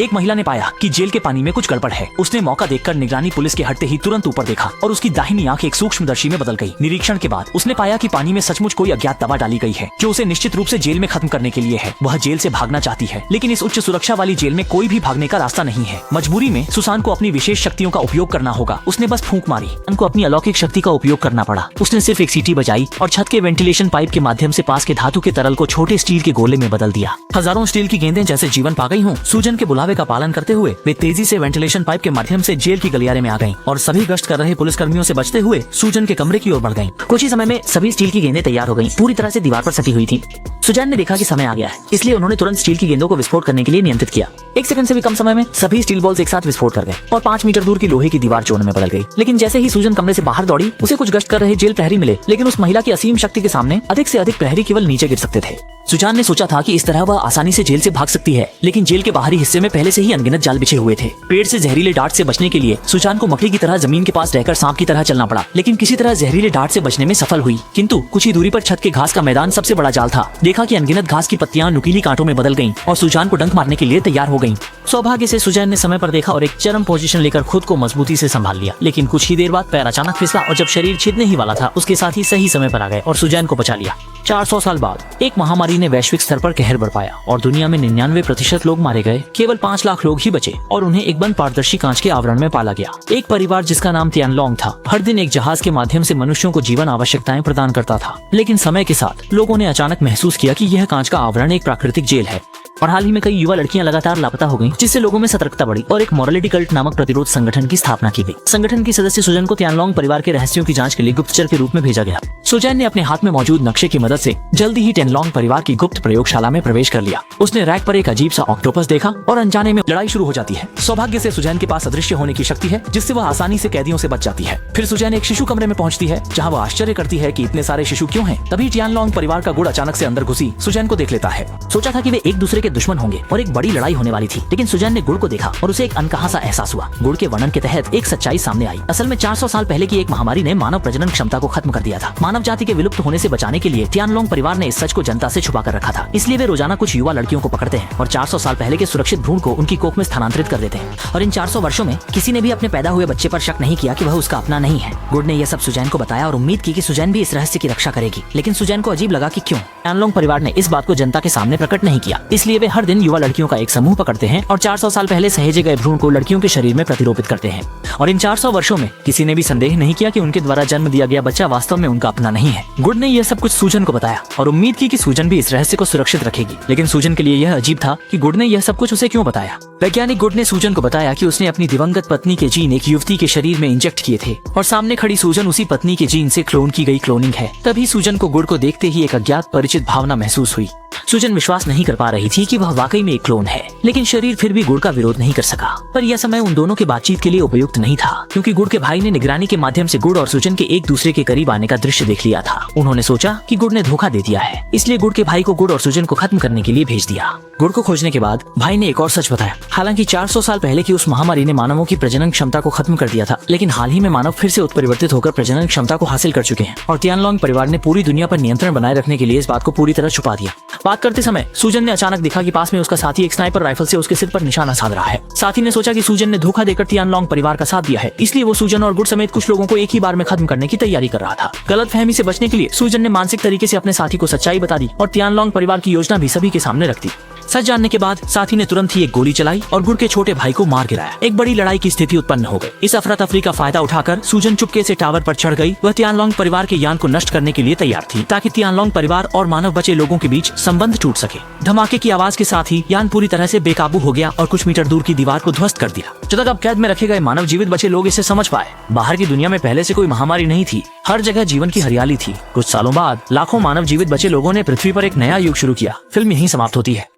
एक महिला ने पाया कि जेल के पानी में कुछ गड़बड़ है। उसने मौका देखकर निगरानी पुलिस के हटते ही तुरंत ऊपर देखा और उसकी दाहिनी आंख एक सूक्ष्मदर्शी में बदल गई। निरीक्षण के बाद उसने पाया कि पानी में सचमुच कोई अज्ञात दवा डाली गई है जो उसे निश्चित रूप से जेल में खत्म करने के लिए है। वह जेल से भागना चाहती है, लेकिन इस उच्च सुरक्षा वाली जेल में कोई भी भागने का रास्ता नहीं है। मजबूरी में सुसान को अपनी विशेष शक्तियों का उपयोग करना होगा। उसने बस फूंक मारी। उनको अपनी अलौकिक शक्ति का उपयोग करना पड़ा। उसने सिर्फ एक सीटी बजाई और छत के वेंटिलेशन पाइप के माध्यम से पास के धातु के तरल को छोटे स्टील के गोले में बदल दिया। हजारों स्टील की गेंदें जैसे जीवन पा गई हों। सूजन के बुलावे का पालन करते हुए वे तेजी से वेंटिलेशन पाइप के माध्यम से जेल की गलियारे में आ गईं और सभी गश्त कर रहे पुलिसकर्मियों से बचते हुए सूजन के कमरे की ओर बढ़ गईं। कुछ ही समय में सभी स्टील की गेंदें तैयार हो गईं, पूरी तरह से दीवार पर सटी हुई थी। सुजान ने देखा कि समय आ गया है, इसलिए उन्होंने तुरंत स्टील की गेंदों को विस्फोट करने के लिए नियंत्रित किया। 1 सेकंड से भी कम समय में सभी स्टील बॉल्स एक साथ विस्फोट कर गए और 5 मीटर दूर की लोहे की दीवार चूर्ण में बदल गई। लेकिन जैसे ही सूजन कमरे से बाहर दौड़ी, उसे कुछ गश्त कर रहे जेल प्रहरी मिले, लेकिन उस महिला की असीम शक्ति के सामने अधिक से अधिक प्रहरी केवल नीचे गिर सकते थे। सुजान ने सोचा था कि इस तरह वह आसानी से जेल से भाग सकती है, लेकिन जेल के बाहरी हिस्से में पहले से ही अनगिनत जाल बिछे हुए थे। पेड़ से जहरीले डांट से बचने के लिए सुजान को मकड़ी की तरह जमीन के पास रहकर सांप की तरह चलना पड़ा, लेकिन किसी तरह जहरीले डांट से बचने में सफल हुई। किंतु कुछ ही दूरी पर छत के घास का मैदान सबसे बड़ा जाल था। देखा कि अनगिनत घास की पत्तियां नुकीली कांटों में बदल गईं और सुजान को डंक मारने के लिए तैयार हो गईं। सौभाग्य से सुजान ने समय पर देखा और एक चरम पोजीशन लेकर खुद को मजबूती से संभाल लिया, लेकिन कुछ ही देर बाद पैर अचानक फिसला और जब शरीर छिदने ही वाला था, उसके साथ ही सही समय पर आ गए और सुजान को बचा लिया। 400 साल बाद एक महामारी ने वैश्विक स्तर पर कहर बरपाया और दुनिया में 99% लोग मारे गए। केवल 5 लाख लोग ही बचे और उन्हें एक बंद पारदर्शी कांच के आवरण में पाला गया। एक परिवार जिसका नाम तियानलोंग था, हर दिन एक जहाज के माध्यम से मनुष्यों को जीवन आवश्यकताएं प्रदान करता था। लेकिन समय के साथ लोगों ने अचानक महसूस किया कि यह कांच का आवरण एक प्राकृतिक जेल है और हाल ही में कई युवा लड़कियां लगातार लापता हो गईं, जिससे लोगों में सतर्कता बढ़ी और एक मोरालिटी कल्ट नामक प्रतिरोध संगठन की स्थापना की गई। संगठन की सदस्य सुजन को तियानलोंग परिवार के रहस्यों की जांच के लिए गुप्तचर के रूप में भेजा गया। सुजन ने अपने हाथ में मौजूद नक्शे की मदद से जल्दी ही तियानलोंग परिवार की गुप्त प्रयोगशाला में प्रवेश कर लिया। उसने रैक पर एक अजीब सा ऑक्टोपस देखा और अनजाने में लड़ाई शुरू हो जाती है। सौभाग्य से सुजैन के पास अदृश्य होने की शक्ति है, जिससे वह आसानी से कैदियों से बच जाती है। फिर सुजैन एक शिशु कमरे में पहुंचती है, जहां वह आश्चर्य करती है कि इतने सारे शिशु क्यों हैं। तभी तियानलोंग परिवार का गुड़ अचानक से अंदर घुसी सुजैन को देख लेता है। सोचा था कि वे एक दूसरे के दुश्मन होंगे और एक बड़ी लड़ाई होने वाली थी, लेकिन सुजैन ने गुड़ को देखा और उसे एक अनकहा सा एहसास हुआ। गुड़ के वर्णन के तहत एक सच्चाई सामने आई। असल में 400 साल पहले की एक महामारी ने मानव प्रजनन क्षमता को खत्म कर दिया था। मानव जाति के विलुप्त होने से बचाने के लिए तियानलोंग परिवार ने इस सच को जनता से छुपा कर रखा था। इसलिए वे रोजाना कुछ युवा लड़कियों को पकड़ते हैं और 400 साल पहले के सुरक्षित भ्रूण को उनकी कोख में स्थानांतरित कर देते हैं। और इन 400 वर्षों में किसी ने भी अपने पैदा हुए बच्चे पर शक नहीं किया कि वह उसका अपना नहीं है। गुड़ ने यह सब सुजैन को बताया और उम्मीद की कि सुजैन भी इस रहस्य की रक्षा करेगी, लेकिन सुजैन को अजीब लगा कि क्यों। तियानलोंग परिवार ने इस बात को जनता के सामने प्रकट नहीं किया, इसलिए वे हर दिन युवा लड़कियों का एक समूह पकड़ते हैं और 400 साल पहले सहेजे गए भ्रूण को लड़कियों के शरीर में प्रतिरोपित करते हैं। और इन 400 वर्षों में किसी ने भी संदेह नहीं किया कि उनके द्वारा जन्म दिया गया बच्चा वास्तव में उनका अपना नहीं है। गुड ने यह सब कुछ सूजन को बताया और उम्मीद की कि सूजन भी इस रहस्य को सुरक्षित रखेगी, लेकिन सूजन के लिए यह अजीब था कि गुड ने यह सब कुछ उसे क्यों बताया। वैज्ञानिक गुड ने सूजन को बताया कि उसने अपनी दिवंगत पत्नी के जीन एक युवती के शरीर में इंजेक्ट किए थे और सामने खड़ी सूजन उसी पत्नी के जीन से क्लोन की गई क्लोनिंग है। तभी सूजन को गुड को देखते ही एक अज्ञात परिचित भावना महसूस हुई। सूजन विश्वास नहीं कर पा रही थी कि वह वाकई में एक क्लोन है, लेकिन शरीर फिर भी गुड़ का विरोध नहीं कर सका। पर यह समय उन दोनों के बातचीत के लिए उपयुक्त नहीं था, क्योंकि गुड़ के भाई ने निगरानी के माध्यम से गुड़ और सूजन के एक दूसरे के करीब आने का दृश्य देख लिया था। उन्होंने सोचा कि गुड़ ने धोखा दे दिया है, इसलिए गुड़ के भाई को गुड़ और सूजन को खत्म करने के लिए भेज दिया। गुड़ को खोजने के बाद भाई ने एक और सच बताया। हालांकि 400 साल पहले की उस महामारी ने मानवों की प्रजनन क्षमता को खत्म कर दिया था, लेकिन हाल ही में मानव फिर से उत्परिवर्तित होकर प्रजनन क्षमता को हासिल कर चुके हैं और तियानलोंग परिवार ने पूरी दुनिया पर नियंत्रण बनाए रखने के लिए इस बात को पूरी तरह छुपा दिया। बात करते समय सूजन ने अचानक देखा कि पास में उसका साथी एक स्नाइपर राइफल से उसके सिर पर निशाना साध रहा है। साथी ने सोचा कि सूजन ने धोखा देकर तियानलोंग परिवार का साथ दिया है, इसलिए वो सूजन और गुड़ समेत कुछ लोगों को एक ही बार में खत्म करने की तैयारी कर रहा था। गलतफहमी से बचने के लिए सूजन ने मानसिक तरीके से अपने साथी को सच्चाई बता दी और तियानलोंग परिवार की योजना भी सभी के सामने रख दी। सच जानने के बाद साथी ने तुरंत ही एक गोली चलाई और गुड़ के छोटे भाई को मार गिराया। एक बड़ी लड़ाई की स्थिति उत्पन्न हो गई। इस अफरा तफरी का फायदा उठाकर सूजन चुपके से टावर पर चढ़ गई। वह तियानलोंग परिवार के यान को नष्ट करने के लिए तैयार थी, ताकि तियानलोंग परिवार और मानव बचे लोगों के बीच संबंध टूट सके। धमाके की आवाज के साथ ही यान पूरी तरह से बेकाबू हो गया और कुछ मीटर दूर की दीवार को ध्वस्त कर दिया। जब तक अब कैद में रखे गए मानव जीवित बचे लोग इसे समझ पाए, बाहर की दुनिया में पहले से कोई महामारी नहीं थी। हर जगह जीवन की हरियाली थी। कुछ सालों बाद लाखों मानव जीवित बचे लोगों ने पृथ्वी पर एक नया युग शुरू किया। फिल्म यहीं समाप्त होती है।